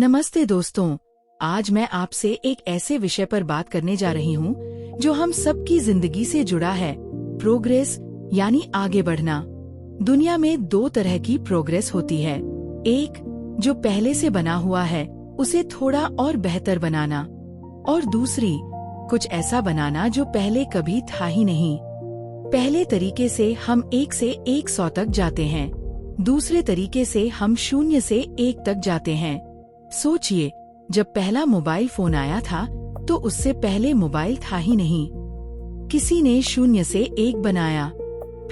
नमस्ते दोस्तों, आज मैं आपसे एक ऐसे विषय पर बात करने जा रही हूँ जो हम सबकी जिंदगी से जुड़ा है। प्रोग्रेस यानी आगे बढ़ना। दुनिया में दो तरह की प्रोग्रेस होती है। एक जो पहले से बना हुआ है उसे थोड़ा और बेहतर बनाना, और दूसरी कुछ ऐसा बनाना जो पहले कभी था ही नहीं। पहले तरीके से हम 1 से 100 तक जाते हैं, दूसरे तरीके से हम 0 से 1 तक जाते हैं। सोचिए, जब पहला मोबाइल फोन आया था तो उससे पहले मोबाइल था ही नहीं। किसी ने 0 से 1 बनाया,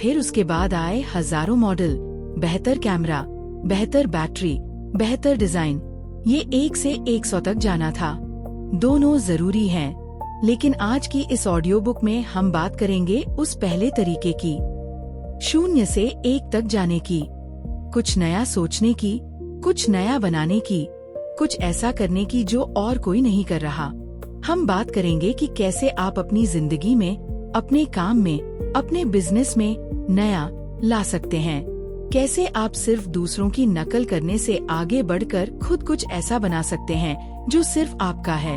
फिर उसके बाद आए हजारों मॉडल, बेहतर कैमरा, बेहतर बैटरी, बेहतर डिजाइन। ये 1 से 100 तक जाना था। दोनों जरूरी हैं, लेकिन आज की इस ऑडियो बुक में हम बात करेंगे उस पहले तरीके की, 0 से 1 तक जाने की, कुछ नया सोचने की, कुछ नया बनाने की, कुछ ऐसा करने की जो और कोई नहीं कर रहा। हम बात करेंगे कि कैसे आप अपनी जिंदगी में, अपने काम में, अपने बिजनेस में नया ला सकते हैं। कैसे आप सिर्फ दूसरों की नकल करने से आगे बढ़कर खुद कुछ ऐसा बना सकते हैं जो सिर्फ आपका है।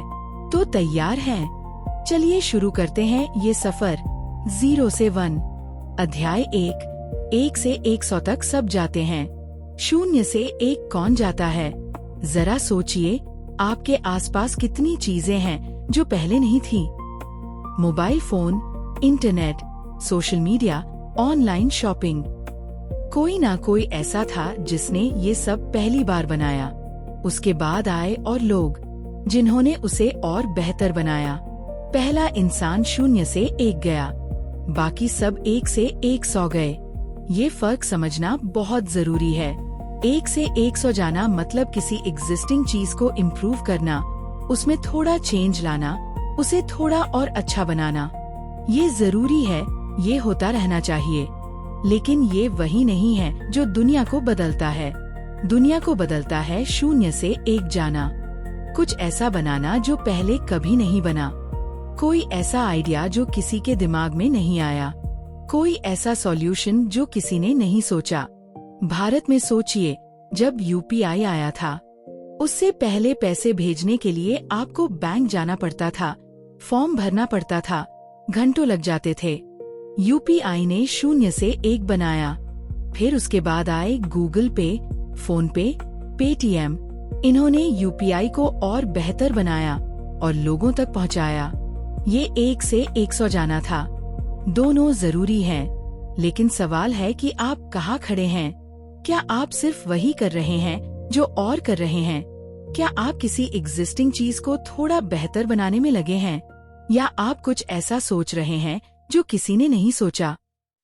तो तैयार हैं? चलिए शुरू करते हैं ये सफर 0 से 1। अध्याय 1 से 100 तक सब जाते हैं, 0 से 1 कौन जाता है? जरा सोचिए, आपके आसपास कितनी चीजें हैं जो पहले नहीं थी। Mobile phone, internet, social media, online shopping. कोई ना कोई ऐसा था जिसने ये सब पहली बार बनाया। उसके बाद आए और लोग जिन्होंने उसे और बेहतर बनाया। पहला इंसान 0 से 1 गया, बाकी सब 1 से 100 गए। ये फर्क समझना बहुत जरूरी है। 1 से 100 जाना मतलब किसी एग्जिस्टिंग चीज को इम्प्रूव करना, उसमें थोड़ा चेंज लाना, उसे थोड़ा और अच्छा बनाना। ये जरूरी है, ये होता रहना चाहिए। लेकिन ये वही नहीं है जो दुनिया को बदलता है। दुनिया को बदलता है 0 से 1 जाना, कुछ ऐसा बनाना जो पहले कभी नहीं बना। कोई ऐसा आइडिया जो किसी के दिमाग में नहीं आया, कोई ऐसा सॉल्यूशन जो किसी ने नहीं सोचा। भारत में सोचिए, जब यूपीआई आया था, उससे पहले पैसे भेजने के लिए आपको बैंक जाना पड़ता था, फॉर्म भरना पड़ता था, घंटों लग जाते थे। यूपीआई ने 0 से 1 बनाया। फिर उसके बाद आए गूगल पे, फोन पे, पेटीएम। इन्होंने यूपीआई को और बेहतर बनाया और लोगों तक पहुंचाया। ये 1 से 100 जाना था। दोनों जरूरी हैं, लेकिन सवाल है कि आप कहाँ खड़े हैं। क्या आप सिर्फ वही कर रहे हैं जो और कर रहे हैं? क्या आप किसी एग्जिस्टिंग चीज को थोड़ा बेहतर बनाने में लगे हैं, या आप कुछ ऐसा सोच रहे हैं जो किसी ने नहीं सोचा?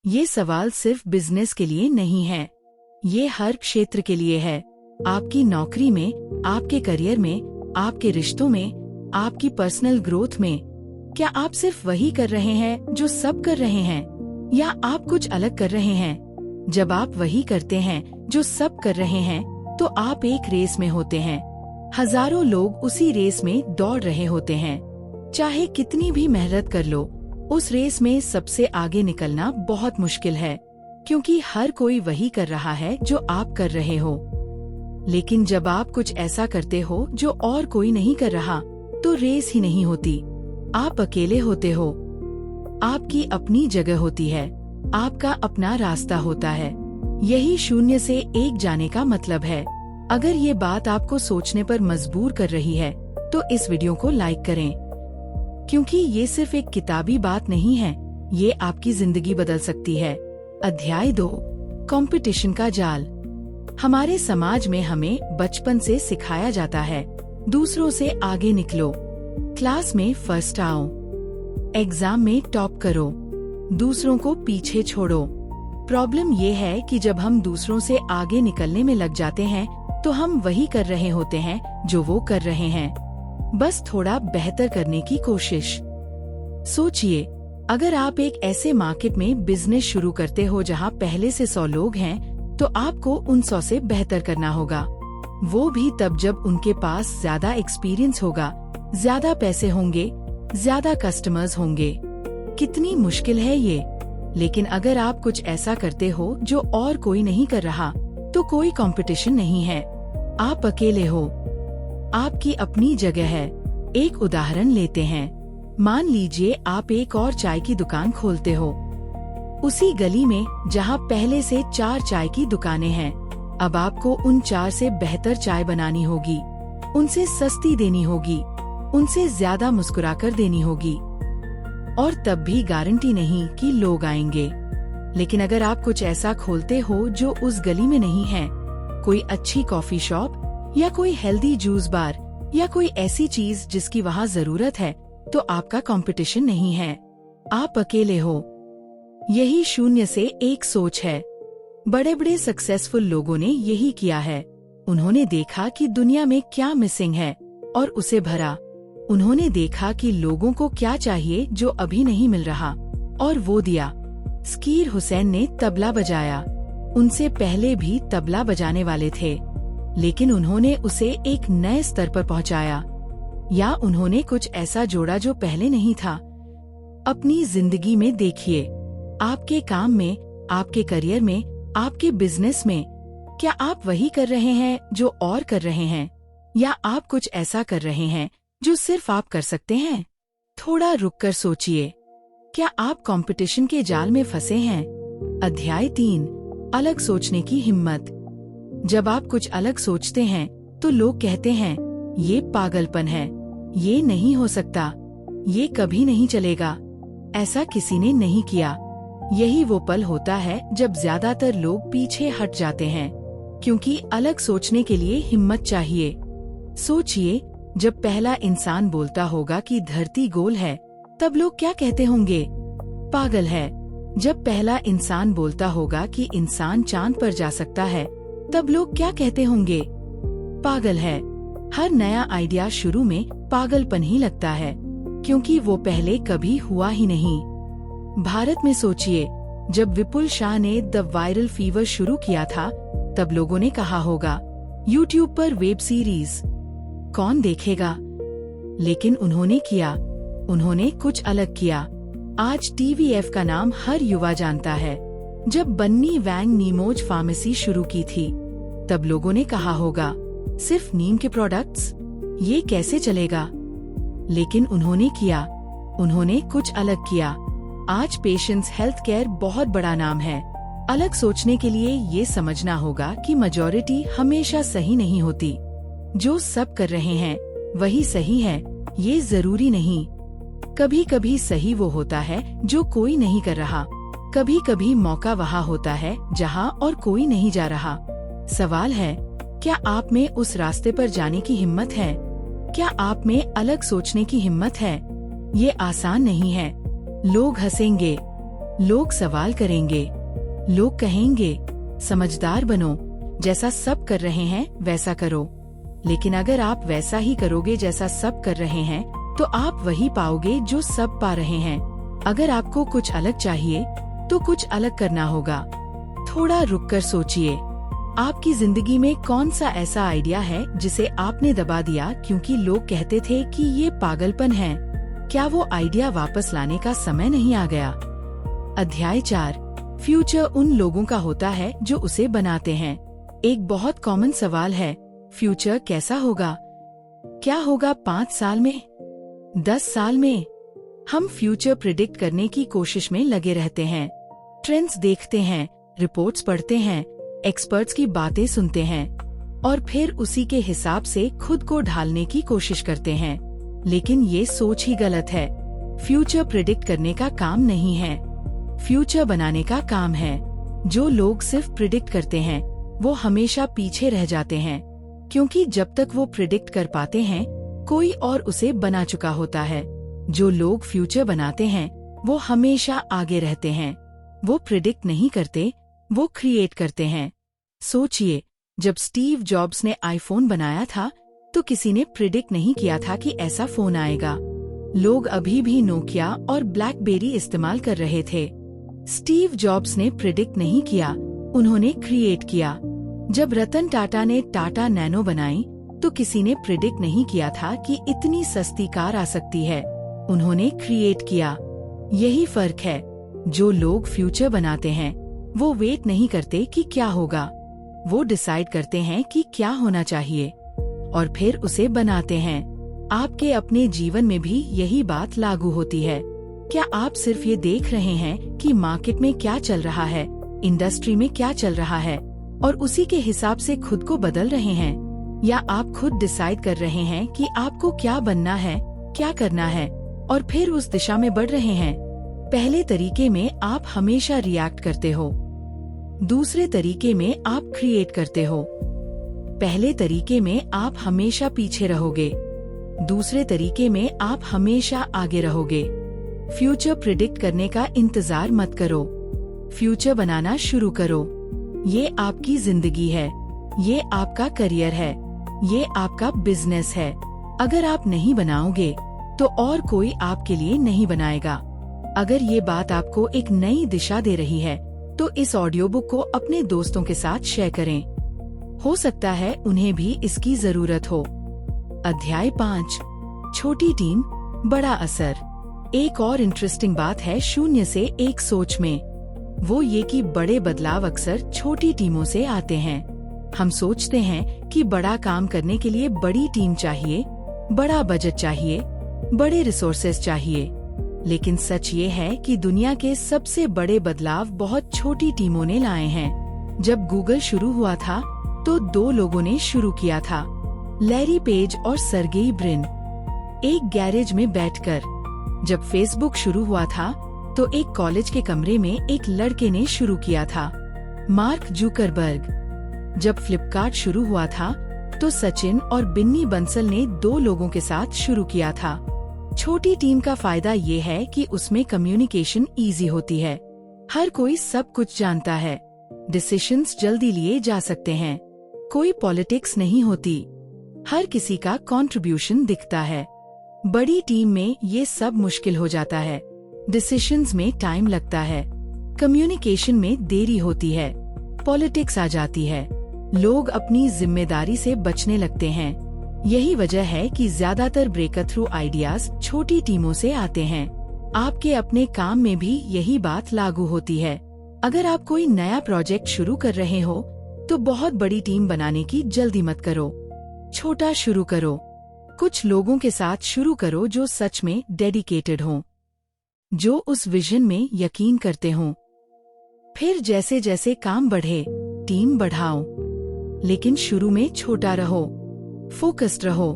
ये सवाल सिर्फ बिजनेस के लिए नहीं है, ये हर क्षेत्र के लिए है। आपकी नौकरी में, आपके करियर में, आपके रिश्तों में, आपकी पर्सनल ग्रोथ में। क्या आप सिर्फ वही कर रहे हैं जो सब कर रहे हैं, या आप कुछ अलग कर रहे हैं? जब आप वही करते हैं जो सब कर रहे हैं, तो आप एक रेस में होते हैं। हजारों लोग उसी रेस में दौड़ रहे होते हैं। चाहे कितनी भी मेहनत कर लो, उस रेस में सबसे आगे निकलना बहुत मुश्किल है, क्योंकि हर कोई वही कर रहा है जो आप कर रहे हो। लेकिन जब आप कुछ ऐसा करते हो जो और कोई नहीं कर रहा, तो रेस ही नहीं होती। आप अकेले होते हो, आपकी अपनी जगह होती है, आपका अपना रास्ता होता है। यही 0 से 1 जाने का मतलब है। अगर ये बात आपको सोचने पर मजबूर कर रही है, तो इस वीडियो को लाइक करें, क्योंकि ये सिर्फ एक किताबी बात नहीं है, ये आपकी जिंदगी बदल सकती है। अध्याय 2, कंपटीशन का जाल। हमारे समाज में हमें बचपन से सिखाया जाता है, दूसरों से आगे निकलो, क्लास में फर्स्ट आओ, एग्जाम में टॉप करो, दूसरों को पीछे छोड़ो। प्रॉब्लम ये है कि जब हम दूसरों से आगे निकलने में लग जाते हैं, तो हम वही कर रहे होते हैं जो वो कर रहे हैं, बस थोड़ा बेहतर करने की कोशिश। सोचिए, अगर आप एक ऐसे मार्केट में बिजनेस शुरू करते हो जहाँ पहले से 100 लोग हैं, तो आपको उन 100 से बेहतर करना होगा। वो भी तब जब उनके पास ज्यादा एक्सपीरियंस होगा, ज्यादा पैसे होंगे, ज्यादा कस्टमर्स होंगे। कितनी मुश्किल है ये। लेकिन अगर आप कुछ ऐसा करते हो जो और कोई नहीं कर रहा, तो कोई कंपटीशन नहीं है, आप अकेले हो। आपकी अपनी जगह है। एक उदाहरण लेते हैं। मान लीजिए आप एक और चाय की दुकान खोलते हो, उसी गली में जहां पहले से 4 चाय की दुकानें हैं। अब आपको उन 4 से बेहतर चाय बनानी होगी, उनसे सस्ती देनी होगी, उनसे ज्यादा मुस्कुराकर देनी होगी, और तब भी गारंटी नहीं कि लोग आएंगे। लेकिन अगर आप कुछ ऐसा खोलते हो जो उस गली में नहीं है, कोई अच्छी कॉफी शॉप या कोई हेल्दी जूस बार या कोई ऐसी चीज जिसकी वहाँ जरूरत है, तो आपका कंपटीशन नहीं है, आप अकेले हो। यही 0 से 1 सोच है। बड़े बड़े सक्सेसफुल लोगों ने यही किया है। उन्होंने देखा कि दुनिया में क्या मिसिंग है और उसे भरा। उन्होंने देखा कि लोगों को क्या चाहिए जो अभी नहीं मिल रहा, और वो दिया। ज़कीर हुसैन ने तबला बजाया। उनसे पहले भी तबला बजाने वाले थे, लेकिन उन्होंने उसे एक नए स्तर पर पहुंचाया, या उन्होंने कुछ ऐसा जोड़ा जो पहले नहीं था। अपनी जिंदगी में देखिए, आपके काम में, आपके करियर में, आपके बिजनेस में, क्या आप वही कर रहे हैं जो और कर रहे हैं, या आप कुछ ऐसा कर रहे हैं जो सिर्फ आप कर सकते हैं? थोड़ा रुककर सोचिए। क्या आप कंपटीशन के जाल में फंसे हैं? अध्याय 3, अलग सोचने की हिम्मत। जब आप कुछ अलग सोचते हैं तो लोग कहते हैं, ये पागलपन है, ये नहीं हो सकता, ये कभी नहीं चलेगा, ऐसा किसी ने नहीं किया। यही वो पल होता है जब ज्यादातर लोग पीछे हट जाते हैं, क्योंकि अलग सोचने के लिए हिम्मत चाहिए। सोचिए, जब पहला इंसान बोलता होगा कि धरती गोल है, तब लोग क्या कहते होंगे? पागल है। जब पहला इंसान बोलता होगा कि इंसान चांद पर जा सकता है, तब लोग क्या कहते होंगे? पागल है। हर नया आइडिया शुरू में पागलपन ही लगता है, क्योंकि वो पहले कभी हुआ ही नहीं। भारत में सोचिए, जब विपुल शाह ने द वायरल फीवर शुरू किया था, तब लोगों ने कहा होगा, यूट्यूब पर वेब सीरीज कौन देखेगा? लेकिन उन्होंने किया, उन्होंने कुछ अलग किया। आज TVF का नाम हर युवा जानता है। जब बन्नी वैंग नीमोज फार्मेसी शुरू की थी, तब लोगों ने कहा होगा, सिर्फ नीम के प्रोडक्ट्स, ये कैसे चलेगा? लेकिन उन्होंने किया, उन्होंने कुछ अलग किया। आज पेशेंस हेल्थ केयर बहुत बड़ा नाम है। अलग सोचने के लिए ये समझना होगा कि मेजॉरिटी हमेशा सही नहीं होती। जो सब कर रहे हैं वही सही है, ये जरूरी नहीं। कभी कभी सही वो होता है जो कोई नहीं कर रहा। कभी कभी मौका वहाँ होता है जहाँ और कोई नहीं जा रहा। सवाल है, क्या आप में उस रास्ते पर जाने की हिम्मत है? क्या आप में अलग सोचने की हिम्मत है? ये आसान नहीं है। लोग हंसेंगे, लोग सवाल करेंगे, लोग कहेंगे, समझदार बनो, जैसा सब कर रहे हैं वैसा करो। लेकिन अगर आप वैसा ही करोगे जैसा सब कर रहे हैं, तो आप वही पाओगे जो सब पा रहे हैं। अगर आपको कुछ अलग चाहिए, तो कुछ अलग करना होगा। थोड़ा रुककर सोचिए, आपकी जिंदगी में कौन सा ऐसा आइडिया है जिसे आपने दबा दिया क्योंकि लोग कहते थे कि ये पागलपन है? क्या वो आइडिया वापस लाने का समय नहीं आ गया? अध्याय 4, फ्यूचर उन लोगों का होता है जो उसे बनाते हैं। एक बहुत कॉमन सवाल है, फ्यूचर कैसा होगा? क्या होगा 5 साल में, 10 साल में? हम फ्यूचर प्रिडिक्ट करने की कोशिश में लगे रहते हैं। ट्रेंड्स देखते हैं, रिपोर्ट्स पढ़ते हैं, एक्सपर्ट्स की बातें सुनते हैं, और फिर उसी के हिसाब से खुद को ढालने की कोशिश करते हैं। लेकिन ये सोच ही गलत है। फ्यूचर प्रिडिक्ट करने का काम नहीं है, फ्यूचर बनाने का काम है। जो लोग सिर्फ प्रिडिक्ट करते हैं, वो हमेशा पीछे रह जाते हैं, क्योंकि जब तक वो प्रिडिक्ट कर पाते हैं, कोई और उसे बना चुका होता है। जो लोग फ्यूचर बनाते हैं, वो हमेशा आगे रहते हैं। वो प्रिडिक्ट नहीं करते, वो क्रिएट करते हैं। सोचिए, जब स्टीव जॉब्स ने आईफोन बनाया था, तो किसी ने प्रिडिक्ट नहीं किया था कि ऐसा फोन आएगा। लोग अभी भी नोकिया और ब्लैकबेरी इस्तेमाल कर रहे थे। स्टीव जॉब्स ने प्रिडिक्ट नहीं किया, उन्होंने क्रिएट किया। जब रतन टाटा ने टाटा नैनो बनाई, तो किसी ने प्रिडिक्ट नहीं किया था कि इतनी सस्ती कार आ सकती है, उन्होंने क्रिएट किया। यही फर्क है। जो लोग फ्यूचर बनाते हैं, वो वेट नहीं करते कि क्या होगा, वो डिसाइड करते हैं कि क्या होना चाहिए, और फिर उसे बनाते हैं। आपके अपने जीवन में भी यही बात लागू होती है। क्या आप सिर्फ ये देख रहे हैं कि मार्केट में क्या चल रहा है, इंडस्ट्री में क्या चल रहा है, और उसी के हिसाब से खुद को बदल रहे हैं? या आप खुद डिसाइड कर रहे हैं कि आपको क्या बनना है, क्या करना है, और फिर उस दिशा में बढ़ रहे हैं? पहले तरीके में आप हमेशा रिएक्ट करते हो, दूसरे तरीके में आप क्रिएट करते हो। पहले तरीके में आप हमेशा पीछे रहोगे, दूसरे तरीके में आप हमेशा आगे रहोगे। फ्यूचर प्रिडिक्ट करने का इंतजार मत करो, फ्यूचर बनाना शुरू करो। ये आपकी जिंदगी है, ये आपका करियर है, ये आपका बिजनेस है। अगर आप नहीं बनाओगे तो और कोई आपके लिए नहीं बनाएगा। अगर ये बात आपको एक नई दिशा दे रही है तो इस ऑडियो बुक को अपने दोस्तों के साथ शेयर करें। हो सकता है उन्हें भी इसकी जरूरत हो। अध्याय 5, छोटी टीम, बड़ा असर। एक और इंटरेस्टिंग बात है 0 से 1 सोच में, वो ये कि बड़े बदलाव अक्सर छोटी टीमों से आते हैं। हम सोचते हैं कि बड़ा काम करने के लिए बड़ी टीम चाहिए, बड़ा बजट चाहिए, बड़े रिसोर्सेज चाहिए। लेकिन सच ये है कि दुनिया के सबसे बड़े बदलाव बहुत छोटी टीमों ने लाए हैं। जब गूगल शुरू हुआ था तो 2 लोगों ने शुरू किया था, लैरी पेज और सर्गेई ब्रिन, एक गैरेज में बैठकर। जब फेसबुक शुरू हुआ था तो एक कॉलेज के कमरे में एक लड़के ने शुरू किया था, मार्क जुकरबर्ग। जब फ्लिपकार्ट शुरू हुआ था तो सचिन और बिन्नी बंसल ने 2 लोगों के साथ शुरू किया था। छोटी टीम का फायदा ये है कि उसमें कम्युनिकेशन इजी होती है, हर कोई सब कुछ जानता है, डिसीजंस जल्दी लिए जा सकते हैं, कोई पॉलिटिक्स नहीं होती, हर किसी का कंट्रीब्यूशन दिखता है। बड़ी टीम में ये सब मुश्किल हो जाता है, डिसीजंस में टाइम लगता है, कम्युनिकेशन में देरी होती है, पॉलिटिक्स आ जाती है, लोग अपनी जिम्मेदारी से बचने लगते हैं। यही वजह है कि ज्यादातर ब्रेक थ्रू आइडियाज छोटी टीमों से आते हैं। आपके अपने काम में भी यही बात लागू होती है। अगर आप कोई नया प्रोजेक्ट शुरू कर रहे हो तो बहुत बड़ी टीम बनाने की जल्दी मत करो, छोटा शुरू करो। कुछ लोगों के साथ शुरू करो जो सच में डेडिकेटेड हों, जो उस विजन में यकीन करते हों। फिर जैसे जैसे काम बढ़े, टीम बढ़ाओ, लेकिन शुरू में छोटा रहो, फोकस्ड रहो।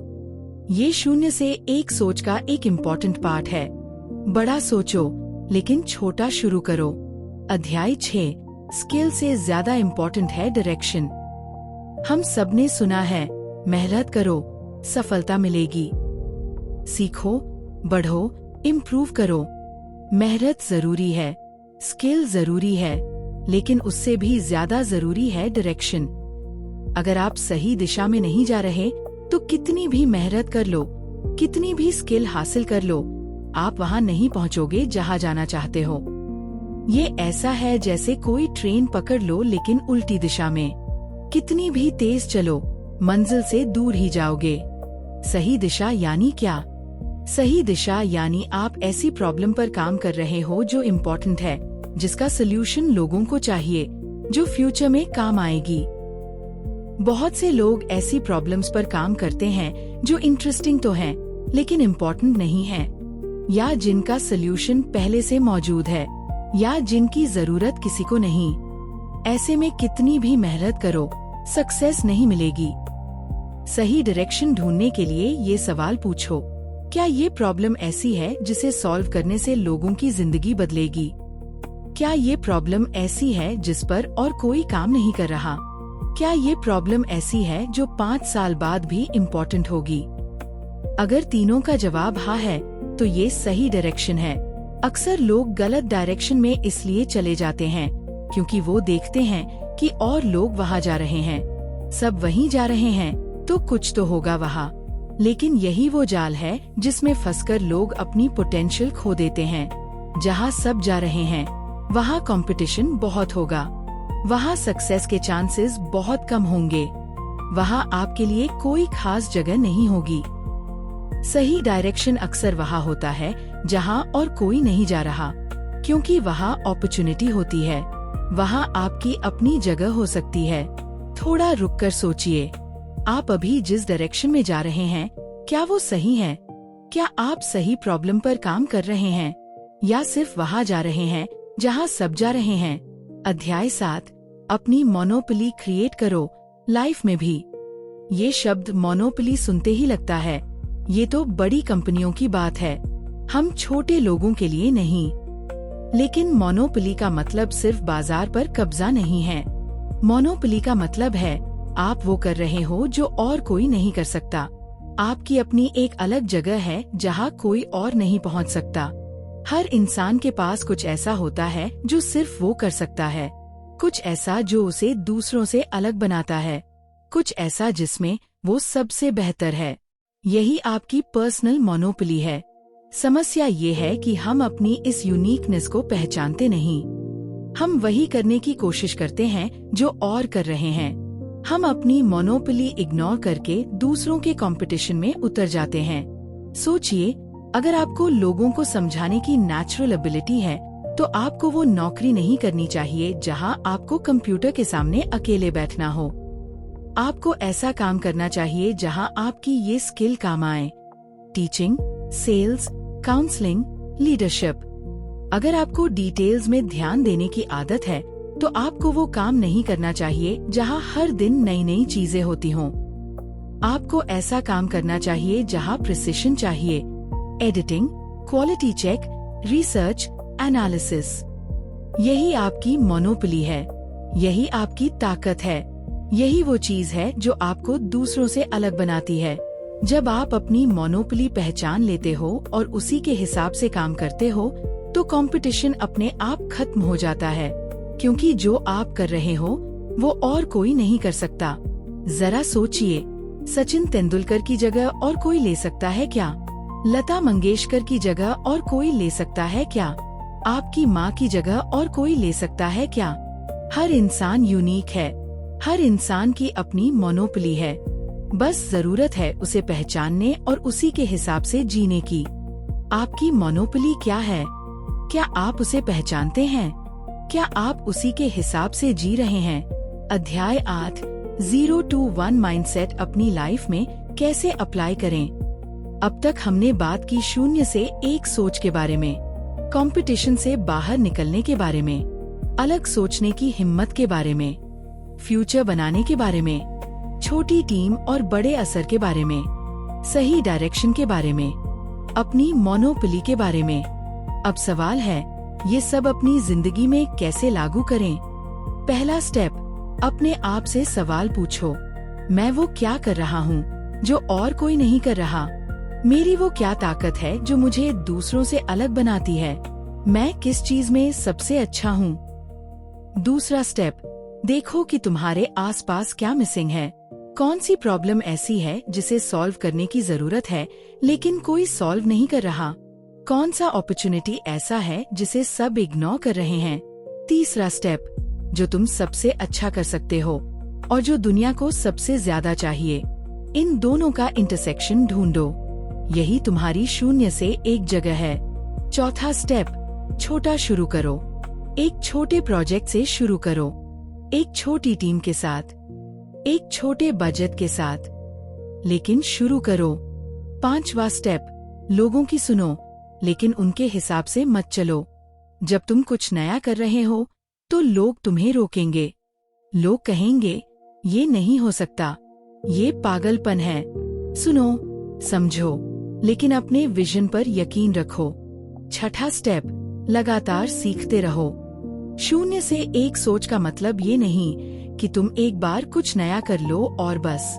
ये 0 से 1 सोच का एक इम्पोर्टेंट पार्ट है। बड़ा सोचो लेकिन छोटा शुरू करो। अध्याय 6, स्किल से ज्यादा इम्पोर्टेंट है डायरेक्शन। हम सबने सुना है, मेहनत करो सफलता मिलेगी। सीखो, बढ़ो, इम्प्रूव करो। मेहनत जरूरी है, स्किल जरूरी है, लेकिन उससे भी ज्यादा जरूरी है डायरेक्शन। अगर आप सही दिशा में नहीं जा रहे तो कितनी भी मेहनत कर लो, कितनी भी स्किल हासिल कर लो, आप वहाँ नहीं पहुँचोगे जहाँ जाना चाहते हो। ये ऐसा है जैसे कोई ट्रेन पकड़ लो लेकिन उल्टी दिशा में। कितनी भी तेज चलो, मंजिल से दूर ही जाओगे। सही दिशा यानी क्या? सही दिशा यानी आप ऐसी प्रॉब्लम पर काम कर रहे हो जो इम्पोर्टेंट है, जिसका सोल्यूशन लोगों को चाहिए, जो फ्यूचर में काम आएगी। बहुत से लोग ऐसी प्रॉब्लम्स पर काम करते हैं जो इंटरेस्टिंग तो हैं, लेकिन इम्पोर्टेंट नहीं है, या जिनका सोल्यूशन पहले से मौजूद है, या जिनकी जरूरत किसी को नहीं। ऐसे में कितनी भी मेहनत करो, सक्सेस नहीं मिलेगी। सही डायरेक्शन ढूंढने के लिए ये सवाल पूछो, क्या ये प्रॉब्लम ऐसी है जिसे सॉल्व करने से लोगों की जिंदगी बदलेगी? क्या ये प्रॉब्लम ऐसी है जिस पर और कोई काम नहीं कर रहा? क्या ये प्रॉब्लम ऐसी है जो 5 साल बाद भी इम्पोर्टेंट होगी? अगर तीनों का जवाब हाँ है तो ये सही डायरेक्शन है। अक्सर लोग गलत डायरेक्शन में इसलिए चले जाते हैं क्योंकि वो देखते हैं कि और लोग वहाँ जा रहे हैं, सब वहीं जा रहे हैं, तो कुछ तो होगा वहाँ। लेकिन यही वो जाल है जिसमें फंसकर लोग अपनी पोटेंशियल खो देते हैं। जहाँ सब जा रहे हैं वहाँ कंपटीशन बहुत होगा, वहाँ सक्सेस के चांसेस बहुत कम होंगे, वहाँ आपके लिए कोई खास जगह नहीं होगी। सही डायरेक्शन अक्सर वहाँ होता है जहाँ और कोई नहीं जा रहा, क्योंकि वहाँ अपॉर्चुनिटी होती है, वहाँ आपकी अपनी जगह हो सकती है। थोड़ा रुककर सोचिए, आप अभी जिस डायरेक्शन में जा रहे हैं, क्या वो सही है? क्या आप सही प्रॉब्लम पर काम कर रहे हैं या सिर्फ वहाँ जा रहे हैं जहाँ सब जा रहे हैं? अध्याय 7, अपनी मोनोपोली क्रिएट करो लाइफ में भी। ये शब्द मोनोपोली सुनते ही लगता है ये तो बड़ी कंपनियों की बात है, हम छोटे लोगों के लिए नहीं। लेकिन मोनोपोली का मतलब सिर्फ बाजार पर कब्जा नहीं है। मोनोपोली का मतलब है आप वो कर रहे हो जो और कोई नहीं कर सकता। आपकी अपनी एक अलग जगह है जहाँ कोई और नहीं पहुँच सकता। हर इंसान के पास कुछ ऐसा होता है जो सिर्फ वो कर सकता है, कुछ ऐसा जो उसे दूसरों से अलग बनाता है, कुछ ऐसा जिसमें वो सबसे बेहतर है। यही आपकी पर्सनल मोनोपोली है। समस्या ये है कि हम अपनी इस यूनिकनेस को पहचानते नहीं। हम वही करने की कोशिश करते हैं जो और कर रहे हैं। हम अपनी मोनोपोली इग्नोर करके दूसरों के कंपटीशन में उतर जाते हैं। सोचिए, अगर आपको लोगों को समझाने की नेचुरल एबिलिटी है तो आपको वो नौकरी नहीं करनी चाहिए जहां आपको कंप्यूटर के सामने अकेले बैठना हो। आपको ऐसा काम करना चाहिए जहां आपकी ये स्किल काम आए। Teaching, sales, counselling, leadership. अगर आपको डिटेल्स में ध्यान देने की आदत है तो आपको वो काम नहीं करना चाहिए जहां हर दिन नई नई चीजें होती हों। आपको ऐसा काम करना चाहिए जहां प्रिसिशन चाहिए, editing, quality check, research, analysis. यही आपकी मोनोपोली है, यही आपकी ताकत है, यही वो चीज है जो आपको दूसरों से अलग बनाती है। जब आप अपनी मोनोपोली पहचान लेते हो और उसी के हिसाब से काम करते हो तो कंपटीशन अपने आप खत्म हो जाता है, क्योंकि जो आप कर रहे हो वो और कोई नहीं कर सकता। जरा सोचिए, सचिन तेंदुलकर की जगह और कोई ले सकता है क्या? लता मंगेशकर की जगह और कोई ले सकता है क्या? आपकी माँ की जगह और कोई ले सकता है क्या? हर इंसान यूनिक है, हर इंसान की अपनी मोनोपोली है। बस जरूरत है उसे पहचानने और उसी के हिसाब से जीने की। आपकी मोनोपोली क्या है? क्या आप उसे पहचानते हैं? क्या आप उसी के हिसाब से जी रहे हैं? अध्याय 8, 0 to 1 माइंडसेट अपनी लाइफ में कैसे अप्लाई करें। अब तक हमने बात की 0 से 1 सोच के बारे में, कंपटीशन से बाहर निकलने के बारे में, अलग सोचने की हिम्मत के बारे में, फ्यूचर बनाने के बारे में, छोटी टीम और बड़े असर के बारे में, सही डायरेक्शन के बारे में, अपनी मोनोपोली के बारे में। अब सवाल है, ये सब अपनी जिंदगी में कैसे लागू करें? पहला स्टेप, अपने आप से सवाल पूछो, मैं वो क्या कर रहा हूँ जो और कोई नहीं कर रहा? मेरी वो क्या ताकत है जो मुझे दूसरों से अलग बनाती है? मैं किस चीज में सबसे अच्छा हूँ? दूसरा स्टेप, देखो कि तुम्हारे आसपास क्या मिसिंग है। कौन सी प्रॉब्लम ऐसी है जिसे सॉल्व करने की जरूरत है लेकिन कोई सॉल्व नहीं कर रहा? कौन सा अपॉर्चुनिटी ऐसा है जिसे सब इग्नोर कर रहे हैं? तीसरा स्टेप, जो तुम सबसे अच्छा कर सकते हो और जो दुनिया को सबसे ज्यादा चाहिए, इन दोनों का इंटरसेक्शन ढूंढो। यही तुम्हारी 0 से 1 जगह है। चौथा स्टेप, छोटा शुरू करो। एक छोटे प्रोजेक्ट से शुरू करो, एक छोटी टीम के साथ, एक छोटे बजट के साथ, लेकिन शुरू करो। 5वां स्टेप, लोगों की सुनो लेकिन उनके हिसाब से मत चलो। जब तुम कुछ नया कर रहे हो तो लोग तुम्हें रोकेंगे। लोग कहेंगे ये नहीं हो सकता, ये पागलपन है। सुनो, समझो, लेकिन अपने विजन पर यकीन रखो। 6ठा स्टेप, लगातार सीखते रहो। 0 से 1 सोच का मतलब ये नहीं कि तुम एक बार कुछ नया कर लो और बस।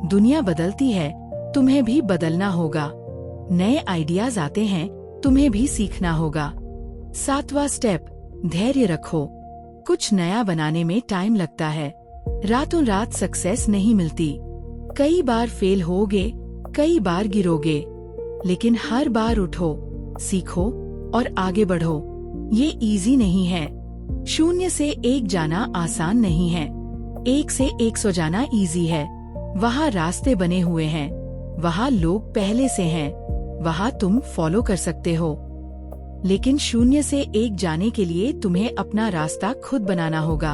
दुनिया बदलती है, तुम्हें भी बदलना होगा। नए आइडियाज आते हैं, तुम्हें भी सीखना होगा। 7वां स्टेप, धैर्य रखो। कुछ नया बनाने में टाइम लगता है, रातों रात सक्सेस नहीं मिलती। कई बार फेल होगे, कई बार गिरोगे, लेकिन हर बार उठो, सीखो और आगे बढ़ो। ये इजी नहीं है। 0 से 1 जाना आसान नहीं है, 1 से 100 जाना इजी है। वहाँ रास्ते बने हुए हैं, वहाँ लोग पहले से हैं, वहाँ तुम फॉलो कर सकते हो। लेकिन 0 से 1 जाने के लिए तुम्हें अपना रास्ता खुद बनाना होगा।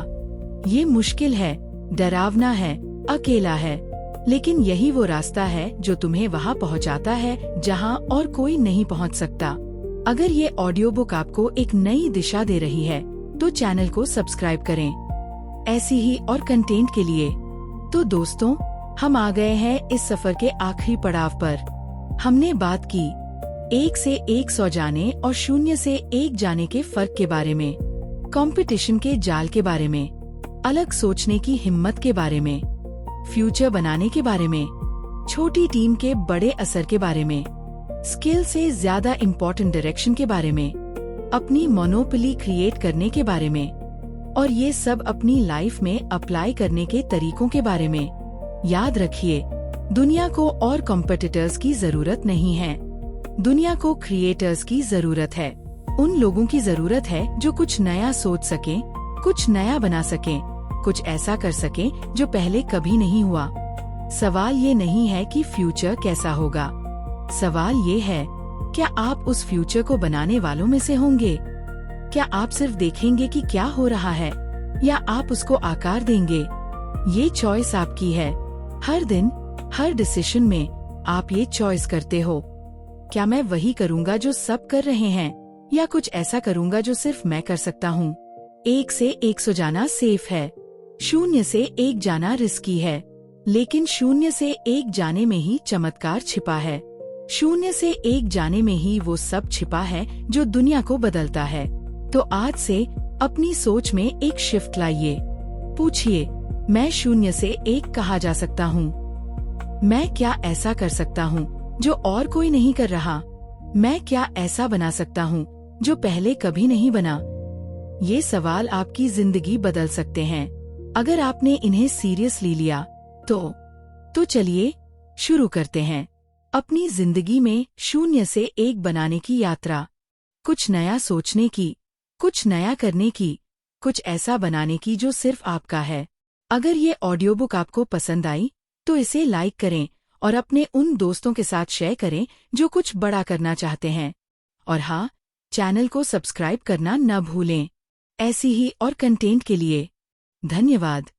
ये मुश्किल है, डरावना है, अकेला है, लेकिन यही वो रास्ता है जो तुम्हें वहाँ पहुँचाता है जहाँ और कोई नहीं पहुँच सकता। अगर ये ऑडियो बुक आपको एक नई दिशा दे रही है तो चैनल को सब्सक्राइब करें ऐसी ही और कंटेंट के लिए। तो दोस्तों, हम आ गए हैं इस सफर के आखिरी पड़ाव पर। हमने बात की 1 से 100 जाने और 0 से 1 जाने के फर्क के बारे में, कंपटीशन के जाल के बारे में, अलग सोचने की हिम्मत के बारे में, फ्यूचर बनाने के बारे में, छोटी टीम के बड़े असर के बारे में, स्किल से ज्यादा इम्पोर्टेंट डायरेक्शन के बारे में, अपनी मोनोपोली क्रिएट करने के बारे में, और ये सब अपनी लाइफ में अप्लाई करने के तरीकों के बारे में। याद रखिए, दुनिया को और कॉम्पिटिटर्स की जरूरत नहीं है, दुनिया को क्रिएटर्स की जरूरत है। उन लोगों की जरूरत है जो कुछ नया सोच सकें, कुछ नया बना सकें, कुछ ऐसा कर सकें जो पहले कभी नहीं हुआ। सवाल ये नहीं है कि फ्यूचर कैसा होगा, सवाल ये है, क्या आप उस फ्यूचर को बनाने वालों में से होंगे? क्या आप सिर्फ देखेंगे कि क्या हो रहा है, या आप उसको आकार देंगे? ये चॉइस आपकी है। हर दिन, हर डिसीजन में आप ये चॉइस करते हो। क्या मैं वही करूँगा जो सब कर रहे हैं, या कुछ ऐसा करूँगा जो सिर्फ मैं कर सकता हूँ? 1 से 100 जाना सेफ है, 0 से 1 जाना रिस्की है, लेकिन 0 से 1 जाने में ही चमत्कार छिपा है। 0 से 1 जाने में ही वो सब छिपा है जो दुनिया को बदलता है। तो आज से अपनी सोच में एक शिफ्ट लाइए। पूछिए, मैं 0 से 1 कहाँ जा सकता हूँ? मैं क्या ऐसा कर सकता हूँ जो और कोई नहीं कर रहा? मैं क्या ऐसा बना सकता हूँ जो पहले कभी नहीं बना? ये सवाल आपकी जिंदगी बदल सकते हैं अगर आपने इन्हें सीरियसली लिया तो चलिए शुरू करते हैं अपनी जिंदगी में 0 से 1 बनाने की यात्रा। कुछ नया सोचने की, कुछ नया करने की, कुछ ऐसा बनाने की जो सिर्फ आपका है। अगर ये ऑडियो बुक आपको पसंद आई तो इसे लाइक करें और अपने उन दोस्तों के साथ शेयर करें जो कुछ बड़ा करना चाहते हैं। और हाँ, चैनल को सब्सक्राइब करना न भूलें ऐसी ही और कंटेंट के लिए। धन्यवाद।